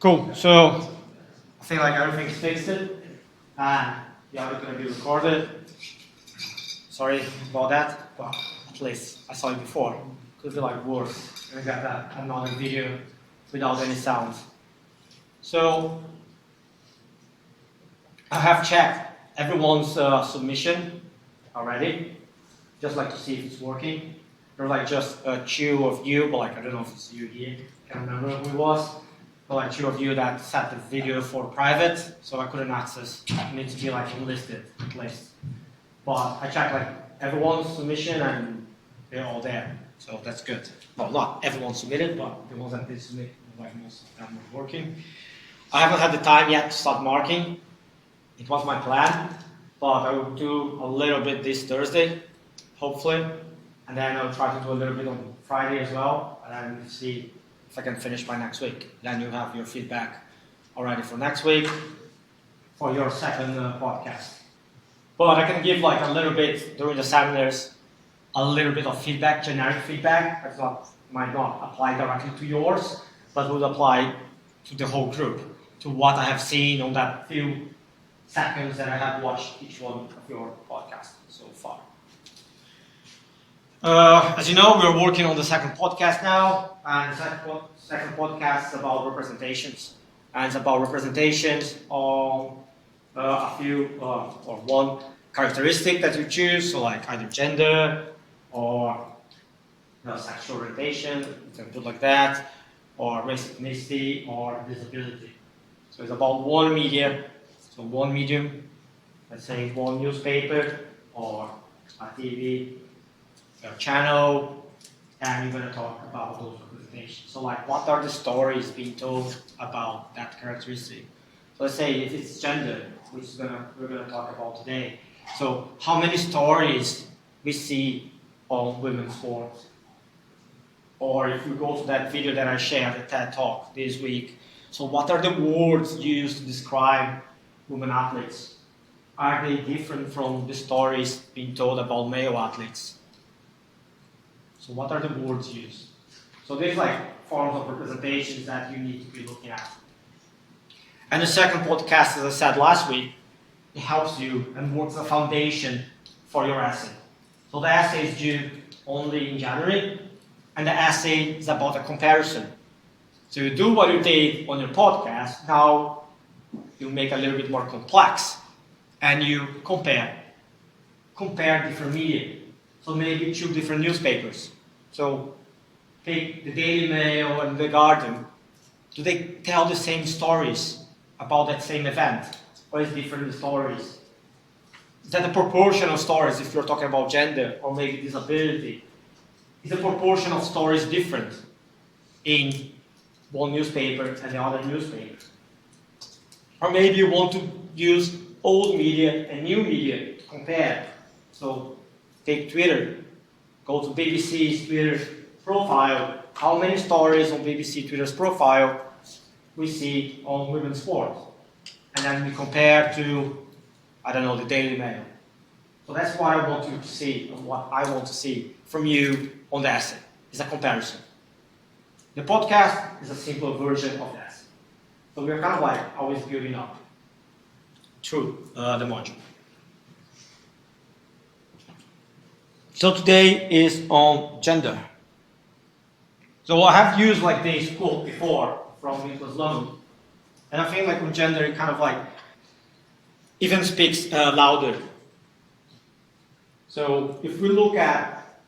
Cool. So I think like everything's fixed it, and yeah, it's gonna be recorded. Sorry about that, but at least I saw it before. Could be like worse. And I got that another video without any sounds. So I have checked everyone's submission already, just like to see if it's working. There's like just two of you, but like I don't know if it's you here. Can't remember who it was. But like two of you that set the video for private, so I couldn't access. It needs to be like enlisted at least. But I checked like everyone's submission and they're all there, so that's good. Well, not everyone submitted, but the ones that did submit, like most of them were working. I haven't had the time yet to start marking. It was my plan, but I will do a little bit this Thursday, hopefully, and then I'll try to do a little bit on Friday as well, and then see if I can finish by next week. Then you have your feedback already for next week for your second podcast. But I can give like a little bit during the seminars, a little bit of feedback, generic feedback. That's might not apply directly to yours, but would apply to the whole group, to what I have seen on that few seconds that I have watched each one of your podcasts so far. As you know, we're working on the second podcast now, and the second podcast is about representations. And it's about representations on a few, or one characteristic that you choose, so like either gender, or sexual orientation, you can put like that, or race, ethnicity, or disability. So it's about one media, so one medium, let's say one newspaper, or a TV channel, and we're going to talk about those representations. So like, what are the stories being told about that characteristic? So let's say if it's gender, which we're going to talk about today. So how many stories we see on women's sports? Or if we go to that video that I shared, the TED Talk this week, so what are the words used to describe women athletes? Are they different from the stories being told about male athletes? So what are the words used? So there's like forms of representations that you need to be looking at. And the second podcast, as I said last week, it helps you and works a foundation for your essay. So the essay is due only in January, and the essay is about a comparison. So you do what you did on your podcast, now you make a little bit more complex, and you compare different media. So maybe two different newspapers. So take the Daily Mail and the Guardian. Do they tell the same stories about that same event? Or is different stories? Is that the proportion of stories, if you're talking about gender or maybe disability? Is the proportion of stories different in one newspaper and the other newspaper? Or maybe you want to use old media and new media to compare. So take Twitter, go to BBC's Twitter profile. How many stories on BBC Twitter's profile we see on women's sports? And then we compare to, I don't know, the Daily Mail. So that's what I want you to see, and what I want to see from you on the essay, is a comparison. The podcast is a simple version of the essay. So we're kind of like always building up through the module. So today is on gender. So I have used like this quote before from Nicholas London, and I think like on gender it kind of like even speaks louder. So if we look at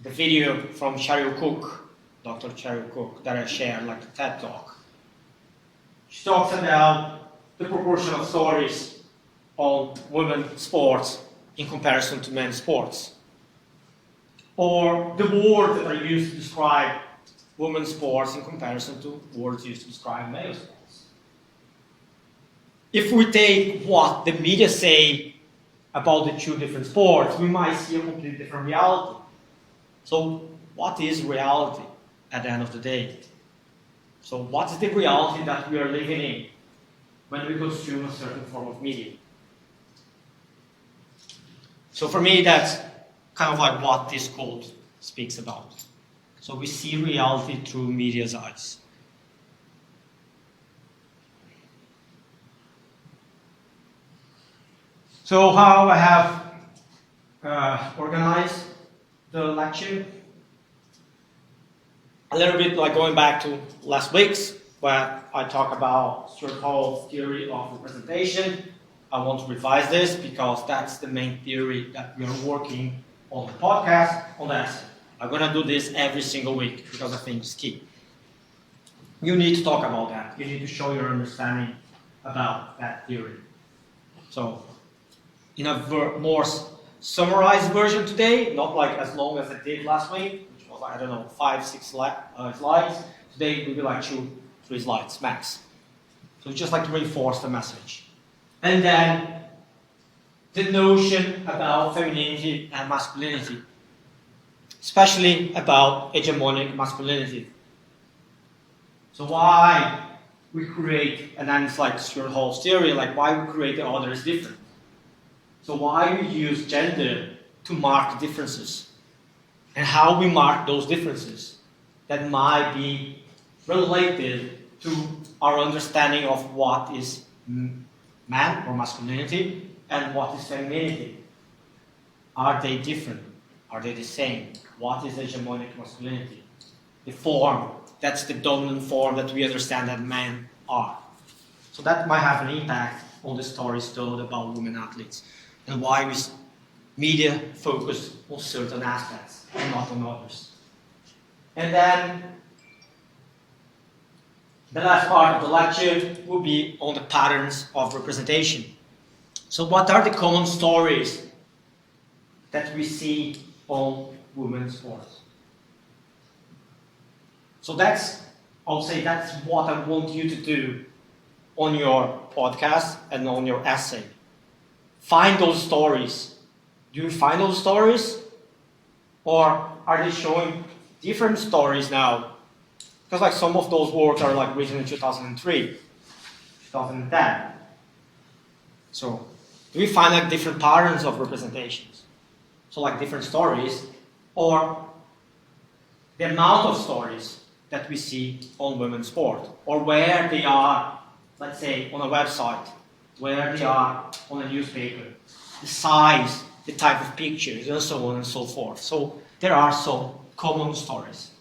the video from Cheryl Cook, Dr. Cheryl Cook, that I shared, like the TED Talk, she talks about the proportion of stories on women's sports in comparison to men's sports. Or the words that are used to describe women's sports in comparison to words used to describe male sports. If we take what the media say about the two different sports, we might see a completely different reality. So what is reality at the end of the day? So what is the reality that we are living in when we consume a certain form of media? So for me, that's kind of like what this quote speaks about. So we see reality through media's eyes. So how I have organized the lecture, a little bit like going back to last week's, where I talk about Stuart Hall's theory of representation. I want to revise this because that's the main theory that we are working on the podcast, on the essay. I'm going to do this every single week because I think it's key. You need to talk about that. You need to show your understanding about that theory. So, in a more summarized version today, not like as long as I did last week, which was, I don't know, 5-6 slides. Today it will be like 2-3 slides max. So just like to reinforce the message. And then the notion about femininity and masculinity, especially about hegemonic masculinity. So why we create, and then it's like Stuart Hall's theory, like why we create the other is different. So why we use gender to mark differences, and how we mark those differences that might be related to our understanding of what is man or masculinity and what is femininity. Are they different? Are they the same? What is hegemonic masculinity? The form, that's the dominant form that we understand that men are. So that might have an impact on the stories told about women athletes and why we media focus on certain aspects and not on others. And then the last part of the lecture will be on the patterns of representation. So what are the common stories that we see on women's sports? So I'll say that's what I want you to do on your podcast and on your essay. Find those stories. Do you find those stories? Or are they showing different stories now? Because like some of those works are like written in 2003, 2010. So do we find like different patterns of representations? So like different stories, or the amount of stories that we see on women's sport, or where they are, let's say, on a website, where they are on a newspaper, the size, the type of pictures, and so on and so forth. So there are some common stories.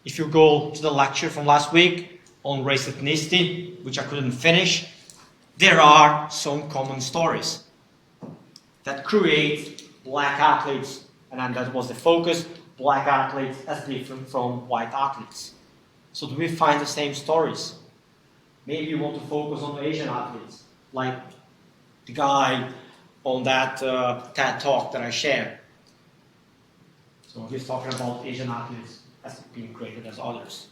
If you go to the lecture from last week on race ethnicity, which I couldn't finish, there are some common stories that create black athletes, and then that was the focus, black athletes as different from white athletes. So do we find the same stories? Maybe you want to focus on the Asian athletes, like the guy on that TED talk that I shared. So he's talking about Asian athletes as being created as others.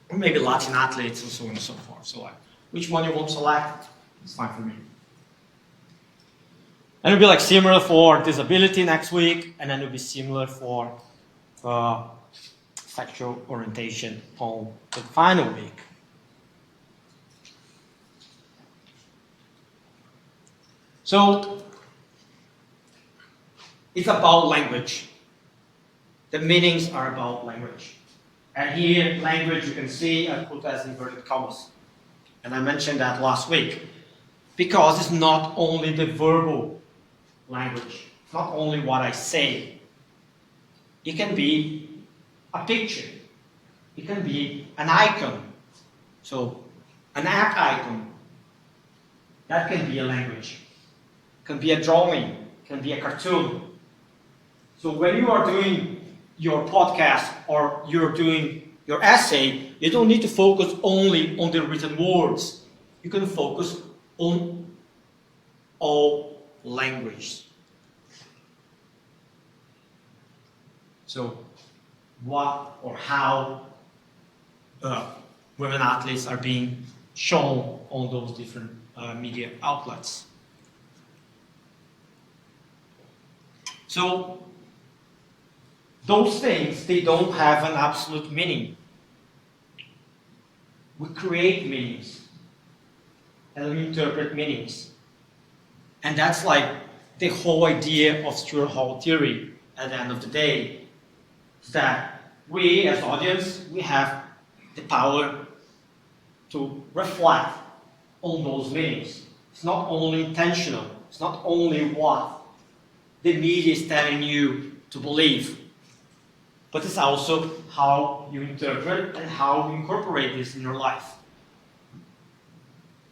Or maybe Latin athletes and so on and so forth. So like, which one you want to select, it's fine for me. And it'll be like similar for disability next week, and then it'll be similar for sexual orientation on the final week. So it's about language. The meanings are about language. And here, language, you can see, I put as inverted commas. And I mentioned that last week. Because it's not only the verbal language. It's not only what I say. It can be a picture. It can be an icon. So, an app icon. That can be a language. It can be a drawing. It can be a cartoon. So when you are doing your podcast or you're doing your essay, you don't need to focus only on the written words. You can focus on all language. So what or how women athletes are being shown on those different media outlets. So those things, they don't have an absolute meaning. We create meanings and we interpret meanings. And that's like the whole idea of Stuart Hall theory at the end of the day. Is that we as audience, we have the power to reflect on those meanings. It's not only intentional, It's not only what the media is telling you to believe, but it's also how you interpret and how you incorporate this in your life.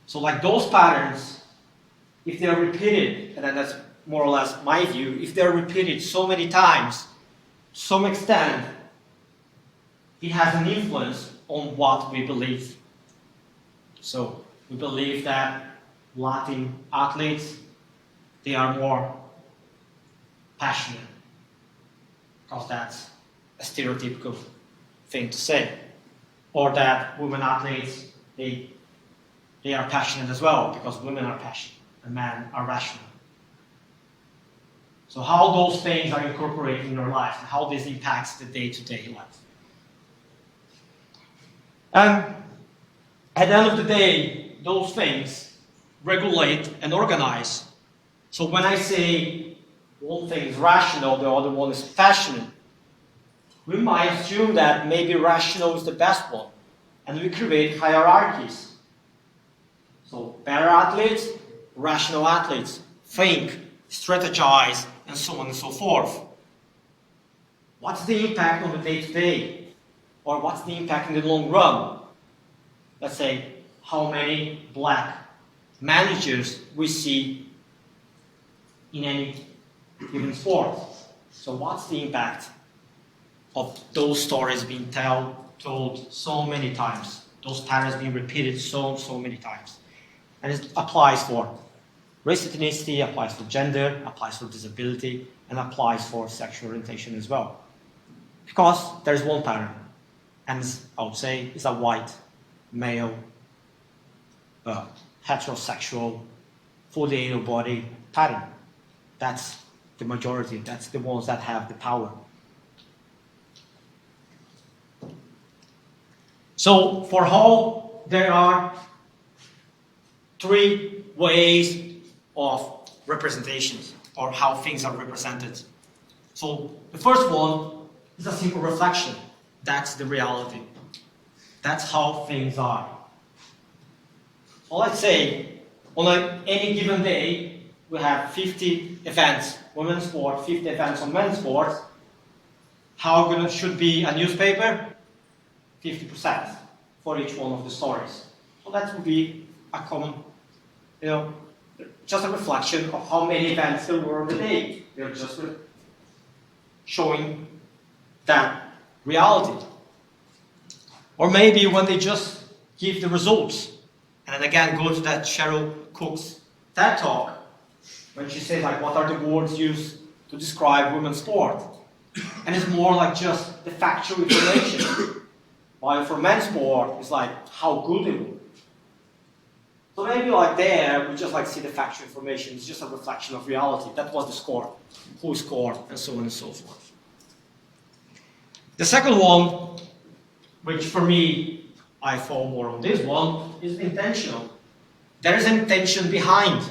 So like those patterns, if they are repeated, and then that's more or less my view, if they're repeated so many times, to some extent, it has an influence on what we believe. So we believe that Latin athletes, they are more passionate, because that's a stereotypical thing to say. Or that women athletes, they are passionate as well, because women are passionate and men are rational. So how those things are incorporated in your life and how this impacts the day-to-day life. And at the end of the day, those things regulate and organize. So when I say one thing is rational, the other one is passionate, we might assume that maybe rational is the best one, and we create hierarchies. So better athletes, rational athletes, think, strategize, and so on and so forth. What's the impact on the day-to-day? Or what's the impact in the long run? Let's say, how many black managers we see in any given sport. So what's the impact of those stories being told so many times? Those patterns being repeated so many times. And it applies for race, ethnicity, applies for gender, applies for disability, and applies for sexual orientation as well. Because there's one pattern, and I would say it's a white, male, heterosexual, fully able-bodied pattern. That's the majority, that's the ones that have the power. So for how there are three ways of representations, or how things are represented. So the first one is a simple reflection. That's the reality. That's how things are. So let's say on any given day we have 50 events, women's sport, 50 events on men's sports. How good should be a newspaper? 50% for each one of the stories. So that would be a common, just a reflection of how many events there were in the day. They're just showing that reality. Or maybe when they just give the results, and then again go to that Cheryl Cook's TED Talk, when she says like, what are the words used to describe women's sport? And it's more like just the factual information. While for men's sport, it's like how good they were. So maybe like there, we just like see the factual information. It's just a reflection of reality. That was the score, who scored, and so on and so forth. The second one, which for me, I fall more on this one, is intentional. There is an intention behind.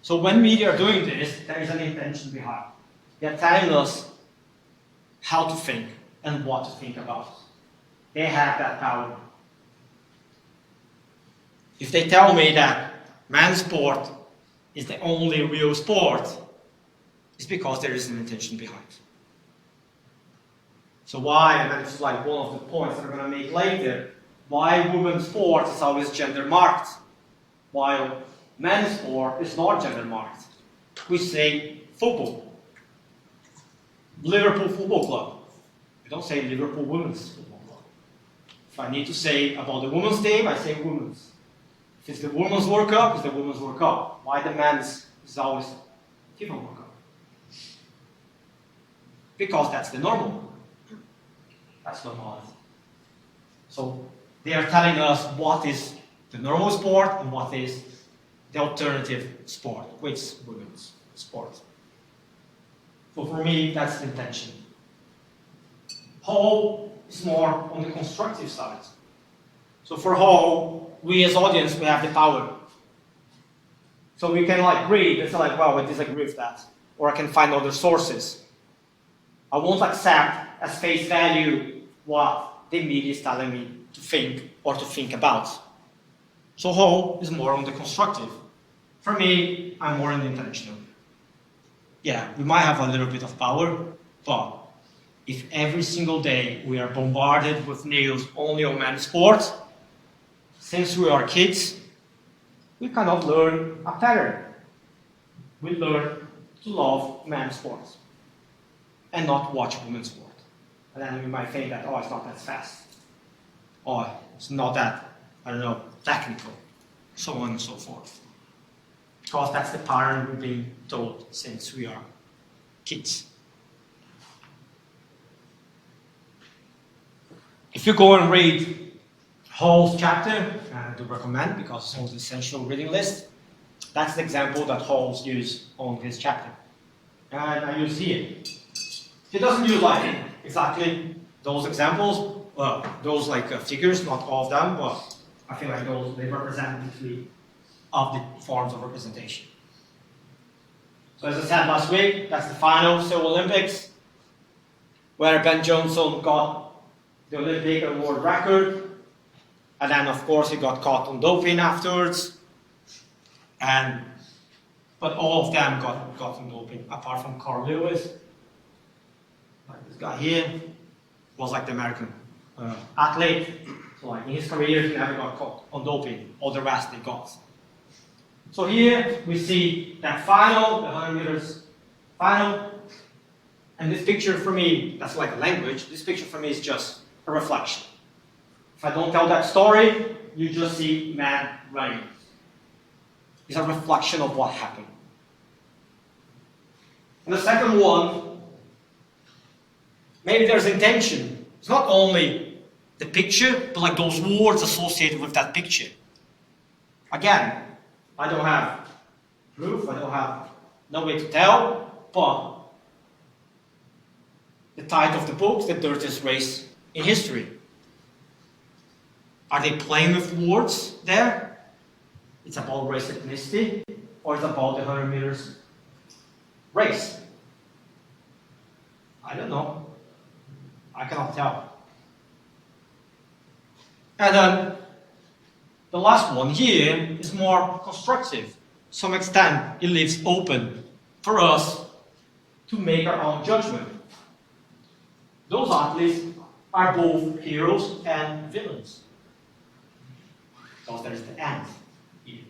So when media are doing this, there is an intention behind. They're telling us how to think and what to think about. They have that power. If they tell me that men's sport is the only real sport, it's because there is an intention behind. So why, and that's like one of the points that I'm going to make later, why women's sport is always gender marked, while men's sport is not gender marked. We say football, Liverpool Football Club. We don't say Liverpool Women's Football Club. If I need to say about the women's team, I say women's. If it's the Women's World Cup, it's the Women's World Cup. Why the men's is always FIFA World Cup? Because that's the normal. That's normality. So they are telling us what is the normal sport and what is the alternative sport, which is women's sport. So for me, that's the intention. How is more on the constructive side. So for how we as audience, we have the power. So we can like read and say like, well, I disagree with that. Or I can find other sources. I won't accept as face value what the media is telling me to think or to think about. So how is more on the constructive. For me, I'm more international. Yeah, we might have a little bit of power, but if every single day we are bombarded with news only on men's sports, since we are kids, we cannot learn a pattern. We learn to love men's sports and not watch women's sport. And then we might think that, oh, it's not that fast. Or it's not that, I don't know, technical. So on and so forth. Because that's the pattern we've been told since we are kids. If you go and read Hall's chapter, and I do recommend because it's on the essential reading list, that's the example that Hall's used on his chapter. And I use here. He doesn't use like exactly those examples, those like figures, not all of them, but I feel like those, they represent the three of the forms of representation. So as I said last week, that's the final Seoul Olympics, where Ben Johnson got the Olympic and world record, and then of course he got caught on doping afterwards, but all of them got on doping, apart from Carl Lewis, like this guy here, was like the American athlete, so like in his career he never got caught on doping, all the rest they got. So here we see that final, the 100 meters final, and this picture for me, that's like a language, this picture for me is just a reflection. If I don't tell that story, you just see man running. It's a reflection of what happened. And the second one, maybe there's intention. It's not only the picture, but like those words associated with that picture. Again, I don't have proof, I don't have no way to tell, but the title of the book, The Dirtiest Race in History. Are they playing with words there? It's about race ethnicity, or it's about the 100 meters race? I don't know. I cannot tell. And then the last one here is more constructive. To some extent, it leaves open for us to make our own judgment. Those athletes are both heroes and villains. Because there's the end here.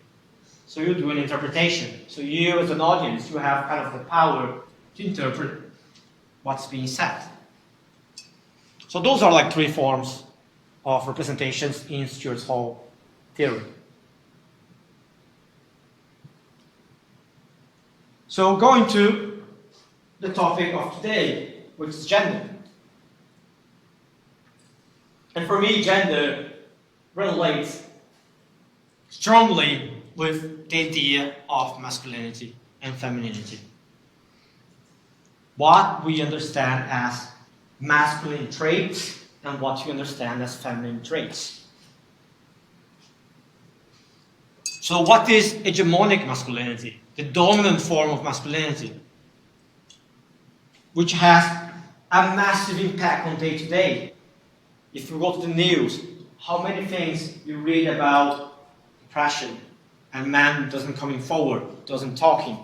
So you do an interpretation. So you as an audience, you have kind of the power to interpret what's being said. So those are like three forms of representations in Stuart Hall theory. So going to the topic of today, which is gender. And for me, gender relates strongly with the idea of masculinity and femininity. What we understand as masculine traits and what we understand as feminine traits. So what is hegemonic masculinity? The dominant form of masculinity, which has a massive impact on day-to-day. If you go to the news, how many things you read about depression and man doesn't coming forward, doesn't talking.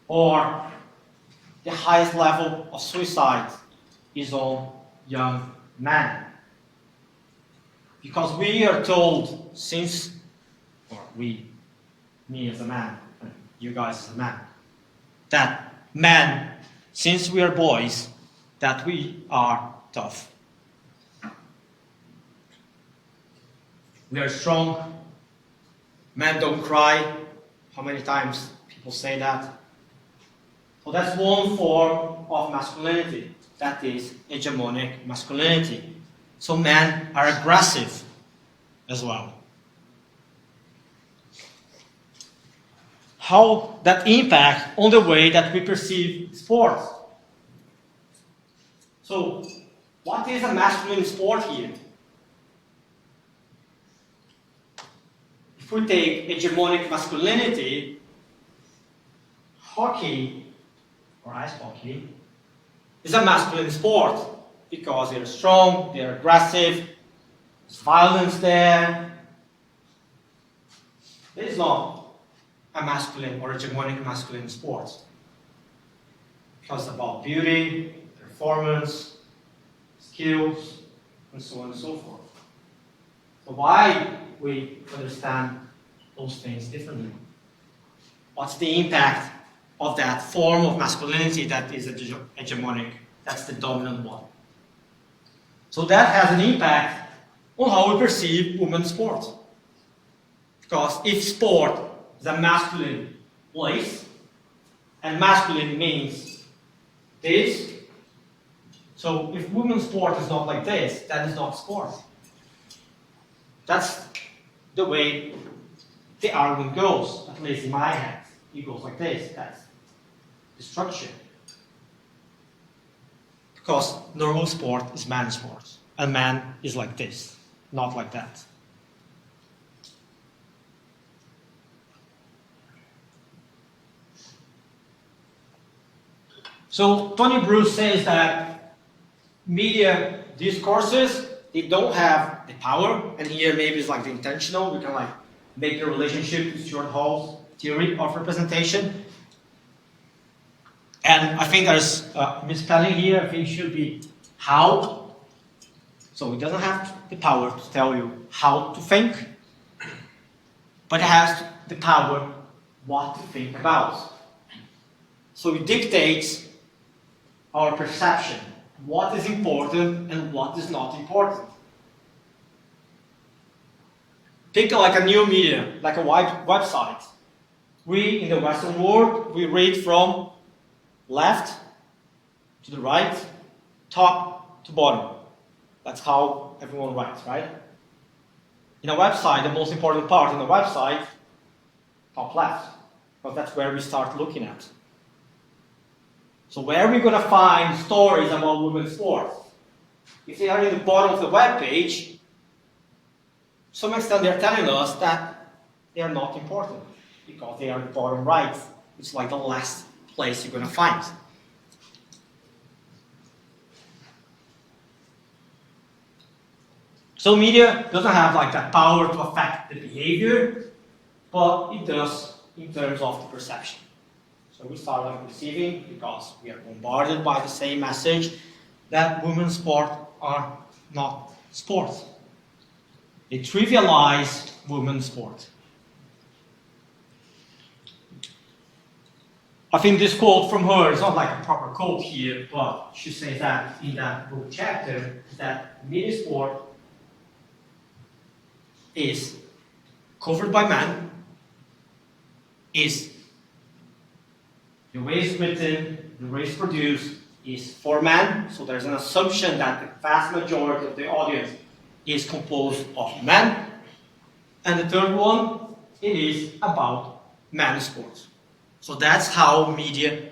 Or the highest level of suicide is on young men. Because we are told since, or we, me as a man, you guys as a man, that men, since we are boys, that we are tough. We are strong. Men don't cry. How many times people say that? So that's one form of masculinity. That is hegemonic masculinity. So men are aggressive as well. How that impacts on the way that we perceive sports. So, what is a masculine sport here? If we take hegemonic masculinity, hockey, or ice hockey, is a masculine sport because they're strong, they're aggressive, there's violence there. There is not a masculine or hegemonic masculine sport. Because it's about beauty, performance, skills, and so on and so forth. So why we understand those things differently? What's the impact of that form of masculinity that is hegemonic, that's the dominant one? So that has an impact on how we perceive women's sport. Because if sport is a masculine place, and masculine means this, so if women's sport is not like this, that is not sport. That's the way the argument goes, at least in my head. It goes like this, that's the structure. Because normal sport is man's sport, and man is like this, not like that. So Tony Bruce says that media discourses, they don't have the power, and here maybe it's like the intentional, we can like make the relationship to Stuart Hall's theory of representation. And I think there's a misspelling here, I think it should be how. So it doesn't have the power to tell you how to think, but it has the power what to think about. So it dictates our perception, what is important and what is not important. Take like a new media, like a website. We in the Western world, we read from left to the right, top to bottom. That's how everyone writes, right? In a website, the most important part in the website, top left, because that's where we start looking at. So where are we going to find stories about women's sports? If they are in the bottom of the web page, to some extent they're telling us that they are not important because they are the bottom right. It's like the last place you're going to find. So media doesn't have like that power to affect the behavior, but it does in terms of the perception. So we start like receiving because we are bombarded by the same message that women's sport are not sports. They trivialize women's sport. I think this quote from her is not like a proper quote here, but she says that in that book chapter that media sport is covered by men, is the way it's written, the way it's produced is for men, so there's an assumption that the vast majority of the audience is composed of men. And the third one, it is about men's sports. So that's how media,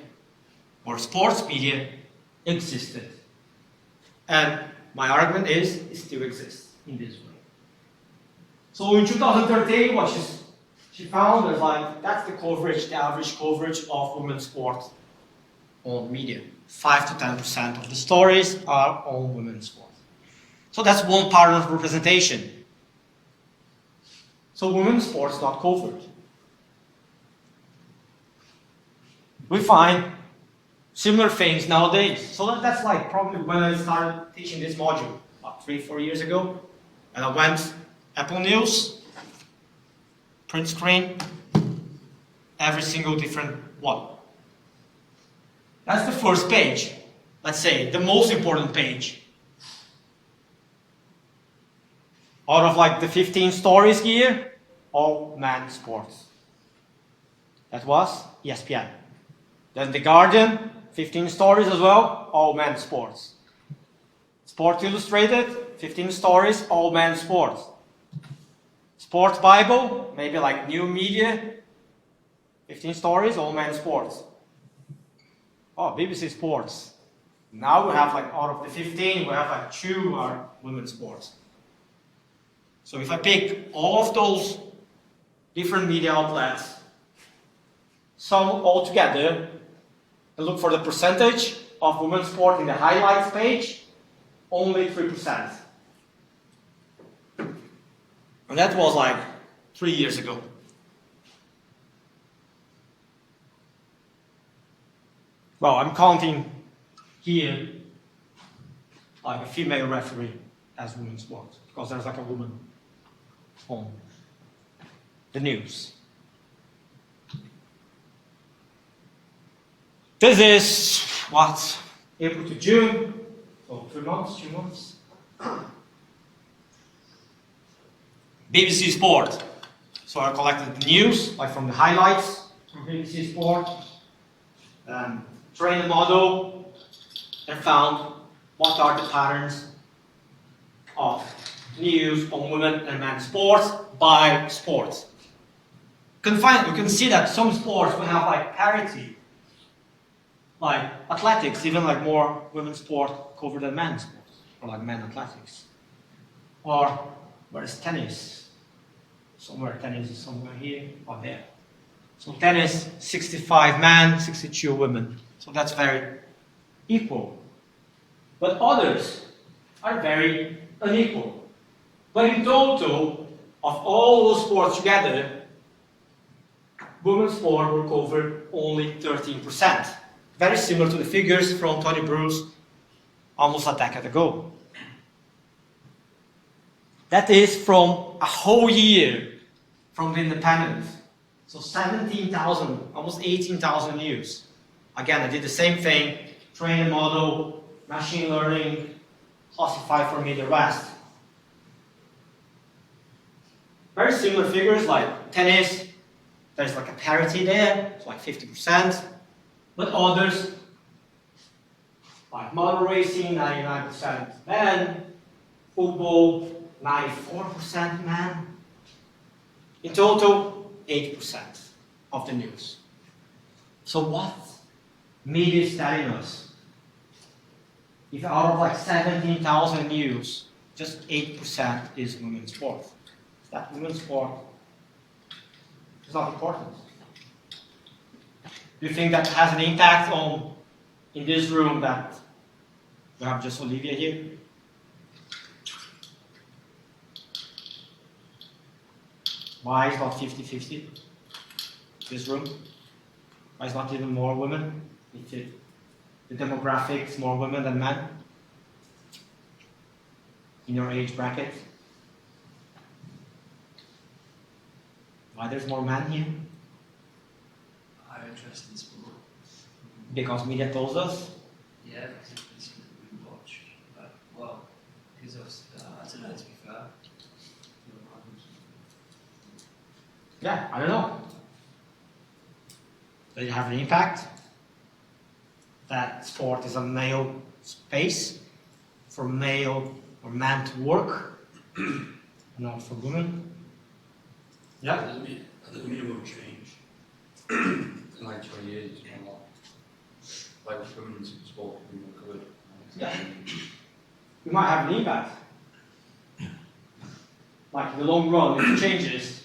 or sports media, existed. And my argument is, it still exists in this way. So in 2013, what she found is like, that's the coverage, the average coverage of women's sport on media. 5 to 10% of the stories are on women's sport. So that's one part of representation. So women's sport is not covered. We find similar things nowadays. So that's like probably when I started teaching this module, about 3-4 years ago. And I went Apple News, print screen, every single different one. That's the first page. Let's say the most important page. Out of like the 15 stories here, all men's sports. That was ESPN. Then The Guardian, 15 stories as well, all men's sports. Sports Illustrated, 15 stories, all men's sports. Sports Bible, maybe like new media, 15 stories, all men's sports. Oh, BBC Sports. Now we have like out of the 15, we have like 2 are women's sports. So if I pick all of those different media outlets, sum all together, and look for the percentage of women's sport in the highlights page, only 3%. And that was like 3 years ago. Well, I'm counting here like a female referee as women's sports because there's like a woman on the news. This is what? April to June, so 3 months, 2 months. BBC Sport. So I collected the news, like from the highlights from BBC Sport. Trained the model and found what are the patterns of news on women and men's sports by sports. You can see that some sports will have like parity, like athletics, even like more women's sport covered than men's sports, or like men athletics. Or where is tennis? Somewhere tennis is somewhere here or there. So tennis, 65 men, 62 women. So that's very equal. But others are very unequal. But in total, of all those sports together, women's sport will cover only 13%. Very similar to the figures from Tony Bruce almost a decade ago. That is from a whole year from the independence. So 17,000, almost 18,000 news. Again, I did the same thing, train a model, machine learning, classify for me the rest. Very similar figures like tennis, there's like a parity there, it's like 50%. But others, like motor racing, 99% men, football, 94% men. In total, 8% of the news. So what media is telling us? If out of like 17,000 news, just 8% is women's sport. That women's sport is not important. Do you think that has an impact on, in this room, that we have just Olivia here? Why is not 50-50? This room? Why is not even more women? If the demographics, more women than men? In your age bracket? Why there's more men here? Higher interest in sport. Because media tells us? Yeah, because it's something we watch. But, well, because of, I don't know, to be fair. Yeah, I don't know. Does it have an impact? That sport is a male space for male or men to work, not for women. Yeah? The media won't change. In like 20 years, it's been a lot. Like women's sport will be more covered. Yeah. We might have an impact. Like in the long run, if it changes.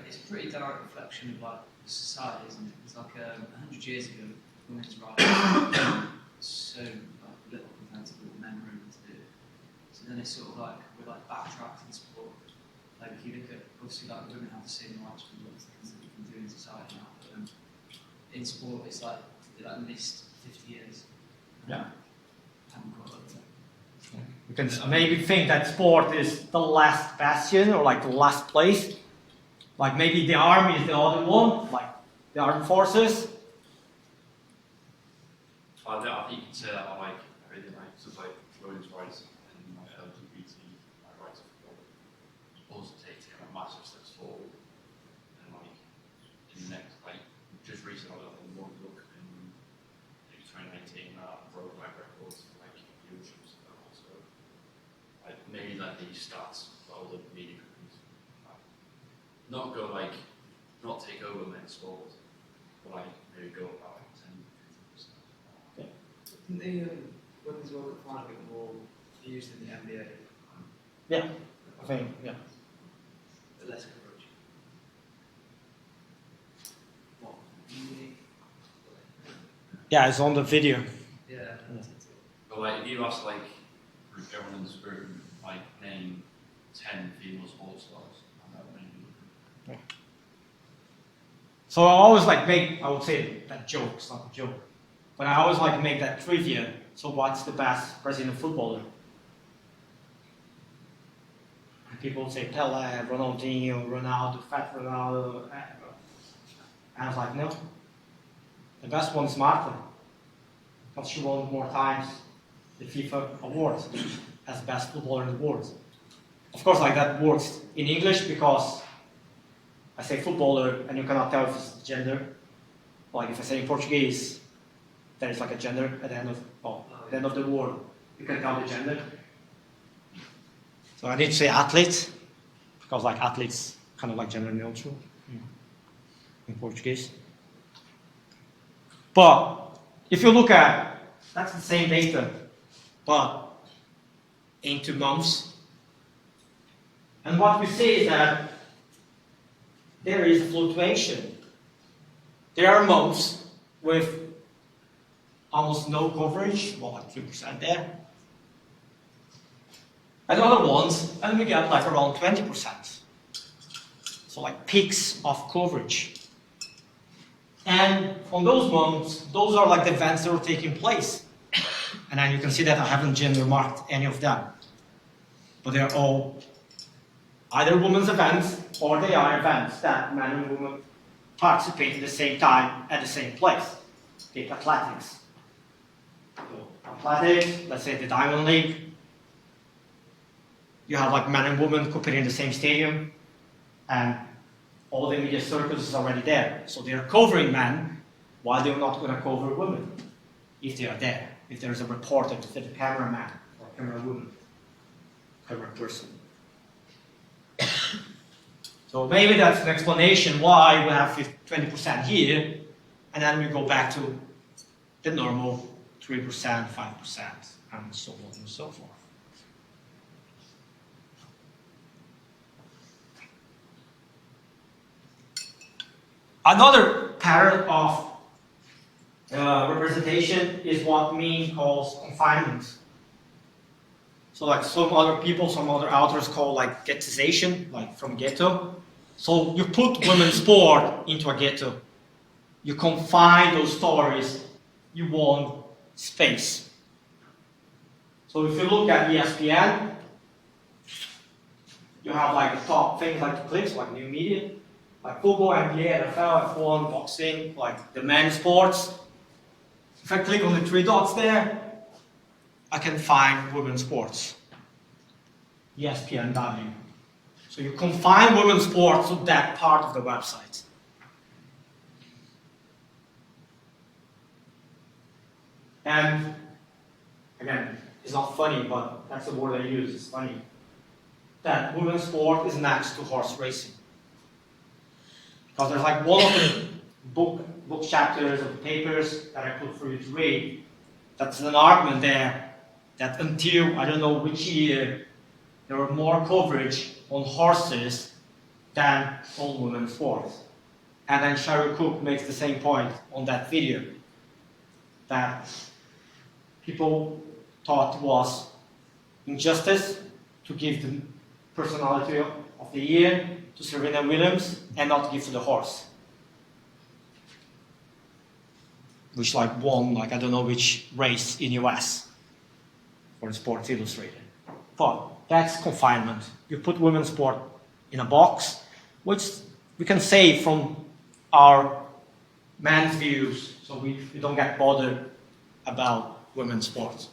It's a pretty direct reflection of like society, isn't it? It's like 100 years ago, women's rights so like little compared to what men were able to do. So then it's sort of like we're like backtracked in sport. Like you look at obviously like women have the same rights with lots of things that we can do in society now, but in sport it's like they like missed 50 years. Yeah. Haven't got up there. You can maybe think that sport is the last bastion or like the last place. Like maybe the army is the other one, like the armed forces. I think you can say that on like everything, like stuff like women's rights and like LGBT rights of people. Also take massive steps forward. And like in the next, like just recently, I did one look in maybe 2019 broke my records for like the oceans. So like maybe like these stats for all the media companies. Not go like, not take over men's sport, but like maybe go about like 10-15%. Didn't the Women's World Cup final get more used in the NBA? Yeah, I think, yeah. But less coverage. What? Yeah, it's on the video. Yeah. But like if you ask like everyone in this group, like name 10 female sports stars, I don't know. So I always like make, I would say that joke, it's not a joke, but I always like make that trivia. So what's the best Brazilian footballer? And people would say Pelé, Ronaldinho, Ronaldo, Fat Ronaldo. And I was like, no. The best one is Marta. Because she won more times the FIFA award as best footballer in the world. Of course, like that works in English because I say footballer and you cannot tell if it's gender. Like if I say in Portuguese, there is like a gender at the end of the end of the word. You can tell the gender. So I need to say athlete because like athletes kind of like gender neutral in Portuguese. But if you look at that's the same data, but into months. And what we see is that there is a fluctuation. There are months with almost no coverage, well, like 3% there. And other ones, and we get like around 20%. So like peaks of coverage. And on those months, those are like the events that are taking place. And then you can see that I haven't gender marked any of them. But they're all either women's events or they are events that men and women participate at the same time at the same place. Take athletics. So athletics, let's say the Diamond League. You have like men and women competing in the same stadium and all the media circus is already there. So they are covering men while they're not going to cover women if they are there. If there is a reporter to fit a cameraman or camerawoman, camera person. So maybe that's an explanation why we have 20% here, and then we go back to the normal 3%, 5%, and so on and so forth. Another pattern of representation is what Mean calls confinement. So like some other people, some other authors call like ghettization, like from ghetto. So you put women's sport into a ghetto. You confine those stories, you want space. So if you look at ESPN, you have like the top things like the clicks, like new media, like football, NBA, NFL, F1, boxing, like the men's sports. If I click on the three dots there, I can find women's sports. ESPNW. So you confine women's sports to that part of the website. And again, it's not funny, but that's the word I use, it's funny. That women's sport is next to horse racing. Because there's like one of the book chapters of the papers that I put for you to read. That's an argument there that until I don't know which year there were more coverage on horses than on women's sports. And then Cheryl Cook makes the same point on that video. That people thought it was injustice to give the personality of the year to Serena Williams and not give to the horse. Which like won, like I don't know which race in US for Sports Illustrated. But that's confinement. You put women's sport in a box, which we can say from our men's views, so we don't get bothered about women's sports.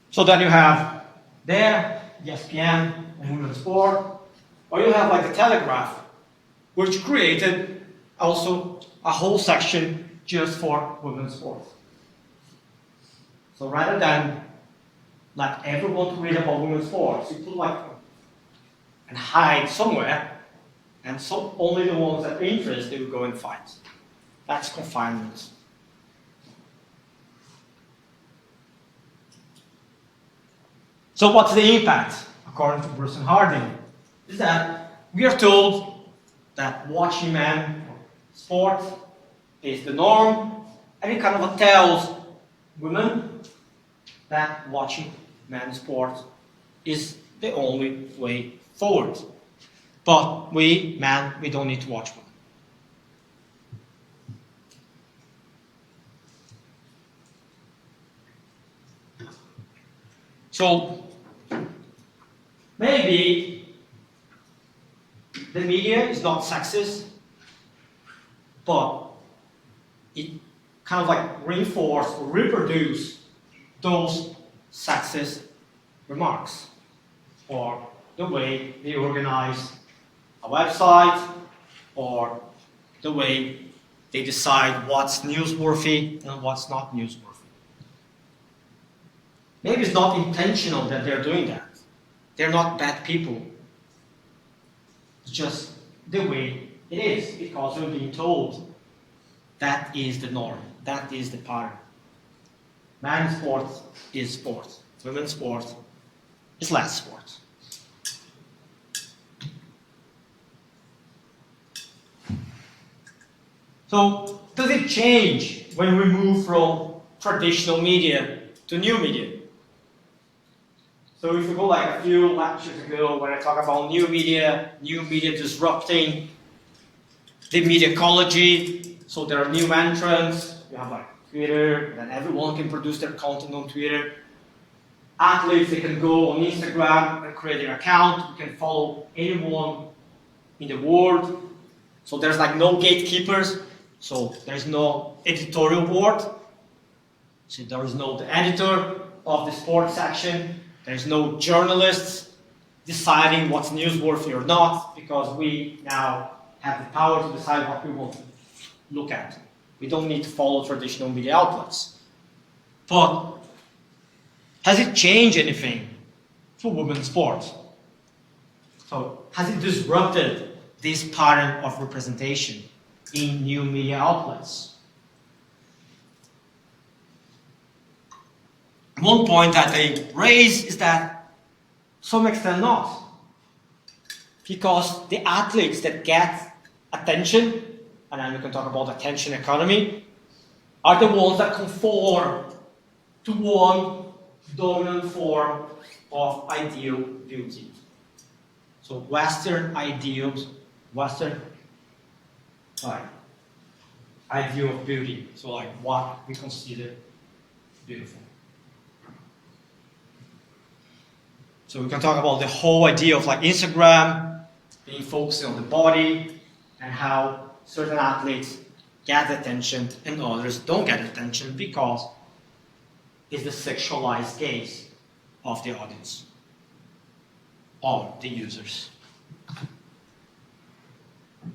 So then you have there, ESPN and women's sport, or you have like the Telegraph, which created also a whole section just for women's sports. So rather than let everyone to read about women's sports, you put like and hide somewhere, and so only the ones that are interested will go and find. That's confinement. So what's the impact, according to Bruce and Harding? Is that we are told that watching men sport is the norm, and it kind of tells women that watching men's sport is the only way forward. But we, men, we don't need to watch women. So, maybe the media is not sexist, but it kind of like reinforce or reproduce those sexist remarks, or the way they organize a website, or the way they decide what's newsworthy and what's not newsworthy. Maybe it's not intentional that they're doing that. They're not bad people. It's just the way it is, because we're being told that is the norm, that is the pattern. Men's sport is sport. Women's sport is less sport. So, does it change when we move from traditional media to new media? So if you go like a few lectures ago when I talk about new media disrupting the media ecology, so there are new entrants, you have like Twitter, and then everyone can produce their content on Twitter. Athletes, they can go on Instagram and create their account, you can follow anyone in the world. So there's like no gatekeepers, so there's no editorial board. So there is no the editor of the sports section. There's no journalists deciding what's newsworthy or not, because we now have the power to decide what we want to look at. We don't need to follow traditional media outlets. But has it changed anything for women's sports? So has it disrupted this pattern of representation in new media outlets? One point that they raise is that, to some extent, not. Because the athletes that get attention, and then we can talk about attention economy, are the ones that conform to one dominant form of ideal beauty. So Western ideals, ideal of beauty. So like what we consider beautiful. So we can talk about the whole idea of like Instagram being focused on the body and how certain athletes get attention and others don't get attention because it's the sexualized gaze of the audience or the users.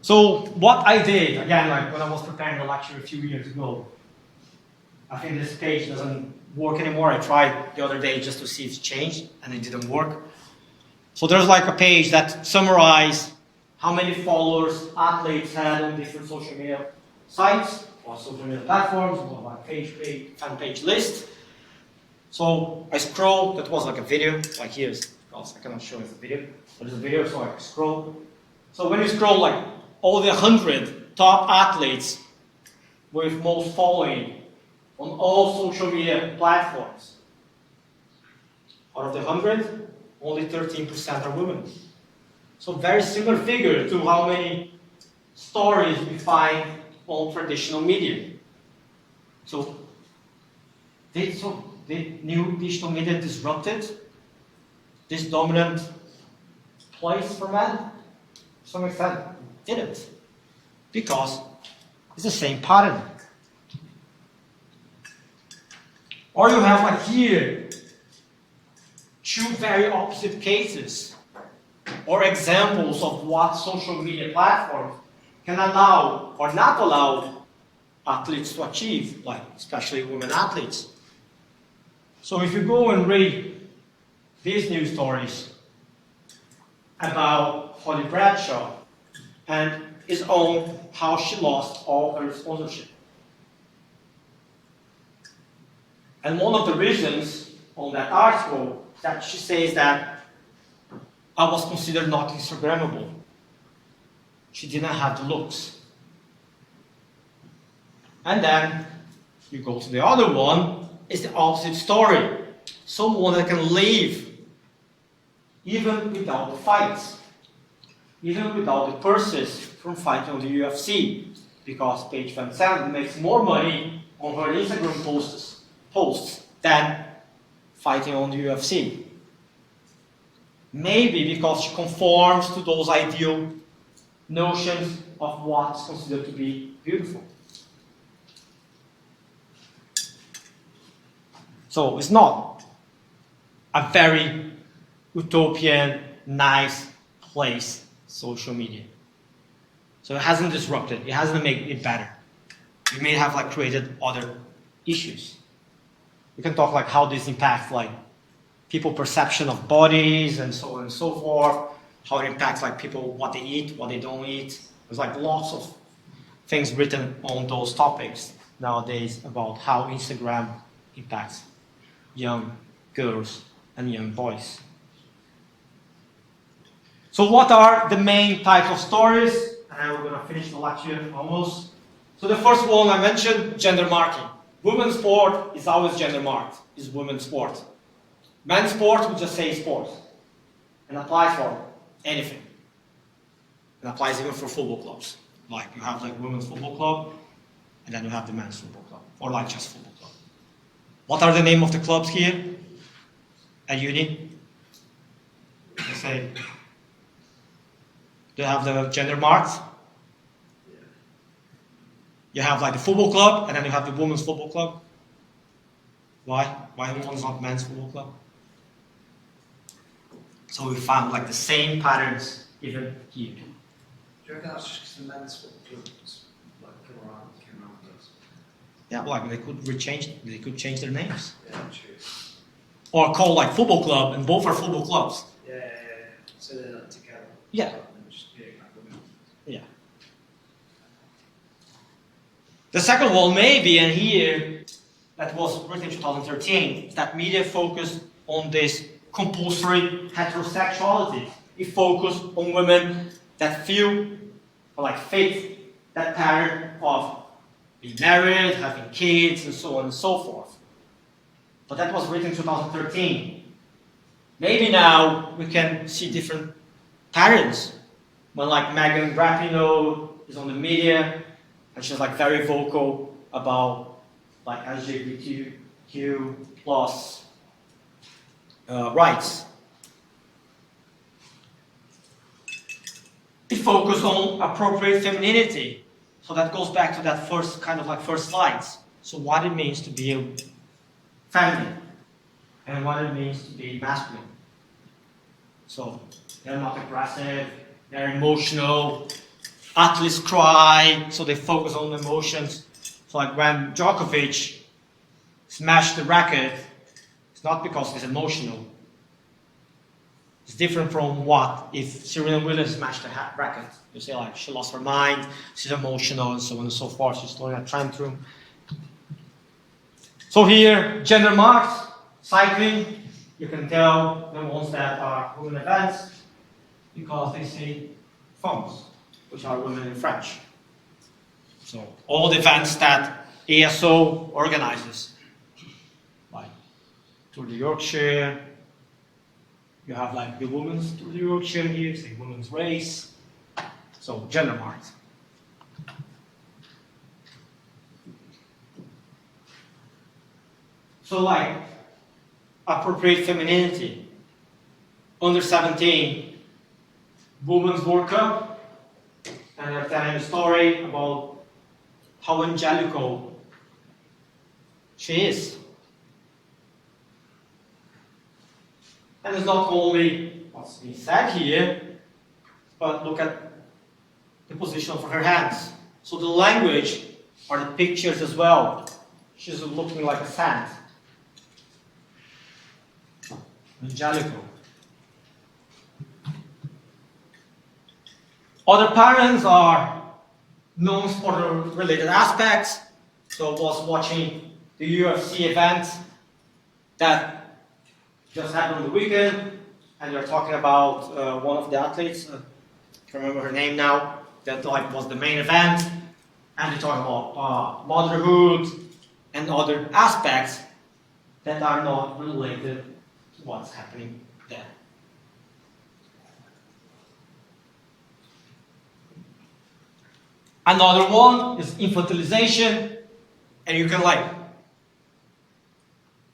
So what I did, again, like when I was preparing the lecture a few years ago, I think this page doesn't work anymore. I tried the other day just to see if it's changed, and it didn't work. So there's like a page that summarizes how many followers athletes had on different social media sites or social media platforms, or like fan page list. So I scroll, that was like a video, like here's, because I cannot show you the video, but it's a video, so I scroll. So when you scroll like all the 100 top athletes with most following on all social media platforms, out of the 100, only 13% are women. So very similar figure to how many stories we find on traditional media. So the new digital media disrupted this dominant place for men? To some extent, didn't. Because it's the same pattern. Or you have like here, two very opposite cases, or examples of what social media platforms can allow or not allow athletes to achieve, like especially women athletes. So if you go and read these news stories about Holly Bradshaw and his own how she lost all her sponsorship. And one of the reasons on that article that she says that I was considered not Instagrammable. She didn't have the looks. And then you go to the other one, it's the opposite story. Someone that can live even without fights. even without the purses from fighting on the UFC, because Paige Van Zandt makes more money on her Instagram posts than fighting on the UFC. Maybe because she conforms to those ideal notions of what's considered to be beautiful. So it's not a very utopian, nice place, social media. So it hasn't disrupted, it hasn't made it better. It may have like created other issues. We can talk like how this impacts like people perception of bodies and so on and so forth, how it impacts like people, what they eat, what they don't eat. There's like lots of things written on those topics nowadays about how Instagram impacts young girls and young boys. So what are the main types of stories? And we're going to finish the lecture almost. So the first one I mentioned, gender marking. Women's sport is always gender marked, is women's sport. Men's sport, we just say sports. And applies for anything. It applies even for football clubs. Like you have like women's football club, and then you have the men's football club. Or like just football club. What are the name of the clubs here at uni? Let's say, do you have the gender marked? You have like the football club, and then you have the women's football club. Why? Why one's not men's football club? So we found like the same patterns even here. Do you reckon that's just because the men's football clubs like came around with us? Yeah, like they could change their names. Yeah, true. Or call like football club, and both are football clubs. Yeah. So they're not together. Yeah. Rather than just being like women. Yeah. The second one maybe, and here, that was written in 2013, is that media focused on this compulsory heterosexuality. It focused on women that feel or like fit that pattern of being married, having kids, and so on and so forth. But that was written in 2013. Maybe now we can see different patterns. When like Megan Rapinoe is on the media, and she's like very vocal about like LGBTQ plus rights. It focused on appropriate femininity. So that goes back to that first slides. So what it means to be feminine and what it means to be masculine. So they're not aggressive, they're emotional, athletes cry, so they focus on emotions. So like when Djokovic smashed the racket, it's not because he's emotional. It's different from what if Serena Williams smashed the racket. You say like she lost her mind, she's emotional, and so on and so forth. She's throwing a tantrum. So here, gender marked, cycling. You can tell the ones that are women events because they say femmes, which are women in French. So all the events that ASO organizes, like Tour de Yorkshire, you have like the women's Tour de Yorkshire here, say women's race. So gender marked. So like appropriate femininity, under 17, Women's World Cup, and they're telling a story about how angelical she is. And it's not only what's being said here, but look at the position of her hands. So the language are the pictures as well. She's looking like a sand. Angelical. Other patterns are non-sport related aspects. So I was watching the UFC event that just happened on the weekend, and they're talking about one of the athletes, I can't remember her name now, that like was the main event, and they talk about motherhood and other aspects that are not related to what's happening there. Another one is infantilization, and you can like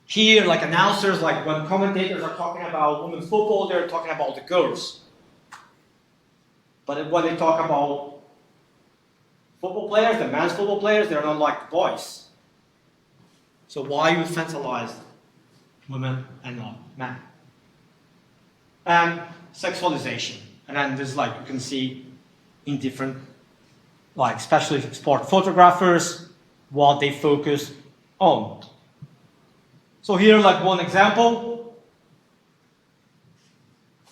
hear like announcers, like when commentators are talking about women's football, they're talking about the girls. But when they talk about football players, the men's football players, they're not like the boys. So why you infantilize women and not men? And sexualization. And then this, like you can see in different, like especially sport photographers, what they focus on. So here, like one example.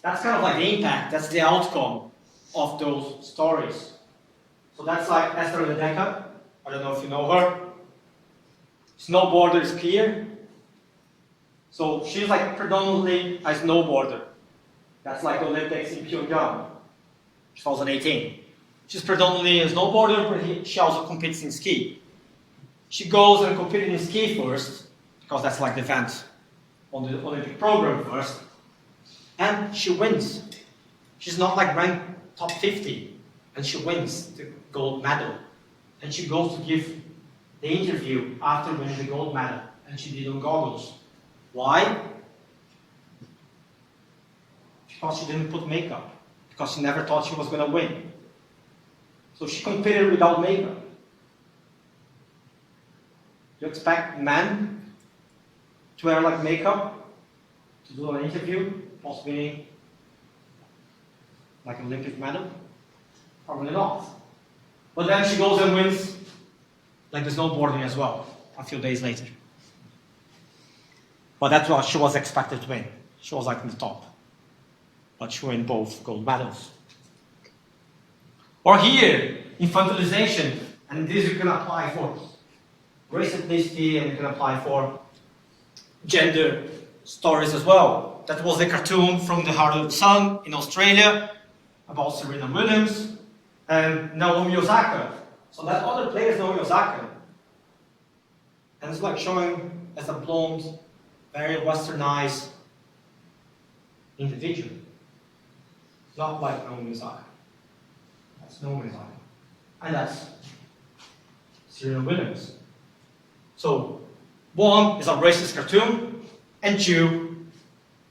That's kind of like the impact. That's the outcome of those stories. So that's like Esther Ledecker. I don't know if you know her. Snowboarder is clear. So she's like predominantly a snowboarder. That's like the Olympics in Pyongyang, 2018. She's predominantly a snowboarder, but she also competes in ski. She goes and competes in ski first, because that's like the event on the Olympic program first, and she wins. She's not like ranked top 50, and she wins the gold medal. And she goes to give the interview after winning the gold medal, and she did on goggles. Why? Because she didn't put makeup, because she never thought she was going to win. So she competed without makeup. You expect men to wear like makeup to do an interview, possibly like an Olympic medal? Probably not. But then she goes and wins like the snowboarding as well, a few days later. But that's what she was expected to win. She was like in the top. But she won both gold medals. Or here, infantilization, and this you can apply for race ethnicity, and you can apply for gender stories as well. That was the cartoon from the Herald Sun in Australia about Serena Williams and Naomi Osaka. So that other player is Naomi Osaka. And it's like showing as a blonde, very westernized individual. Not like Naomi Osaka. That's Naomi Osaka. And that's Serena Williams. So one is a racist cartoon, and two,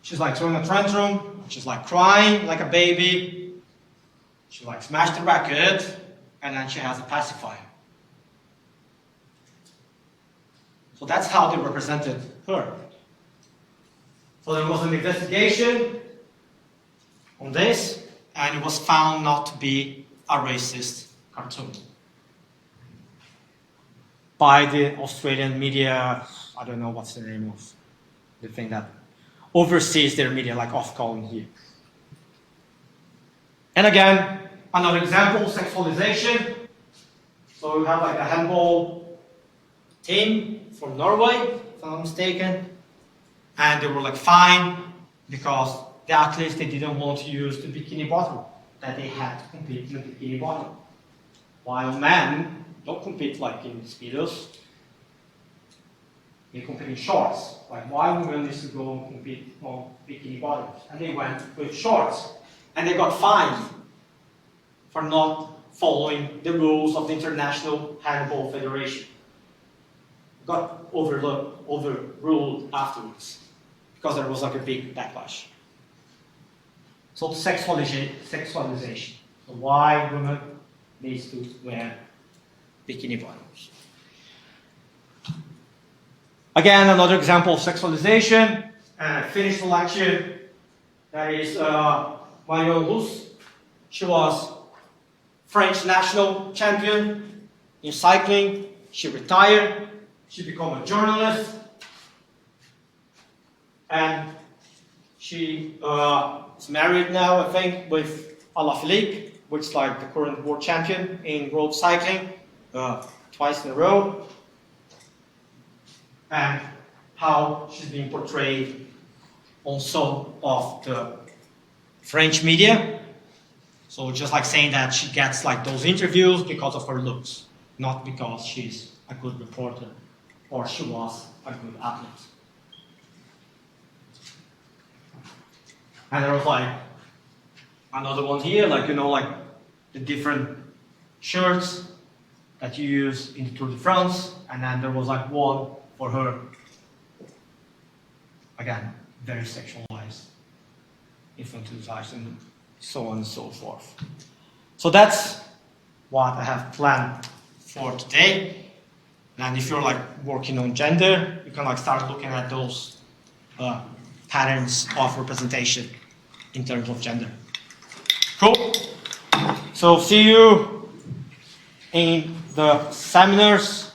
she's like throwing a tantrum, she's like crying like a baby, she like smashed the racket, and then she has a pacifier. So that's how they represented her. So there was an investigation on this, and it was found not to be a racist cartoon by the Australian media. I don't know what's the name of the thing that oversees their media, like Ofcom here. And again, another example, sexualization. So we have like a handball team from Norway, if I'm not mistaken, and they were like fined because the athletes, they didn't want to use the bikini bottom, that they had to compete in the bikini bottom. While men don't compete like in speedos, they compete in shorts. Like why women used to go and compete on bikini bottoms, and they went with shorts, and they got fined for not following the rules of the International Handball Federation. Got overruled afterwards because there was like a big backlash. So sexualization. So why women needs to wear bikini bottoms. Again, another example of sexualization. Finnish selection. That is Marion Luce. She was French national champion in cycling. She retired. She became a journalist. And she is married now, I think, with Alaphilippe, which is like the current world champion in road cycling, twice in a row. And how she's being portrayed on some of the French media. So just like saying that she gets like those interviews because of her looks, not because she's a good reporter or she was a good athlete. And there was like another one here, like, you know, like the different shirts that you use in the Tour de France, and then there was like one for her. Again, very sexualized, infantilized, and so on and so forth. So that's what I have planned for today. And if you're like working on gender, you can like start looking at those patterns of representation in terms of gender. Cool. So see you in the seminars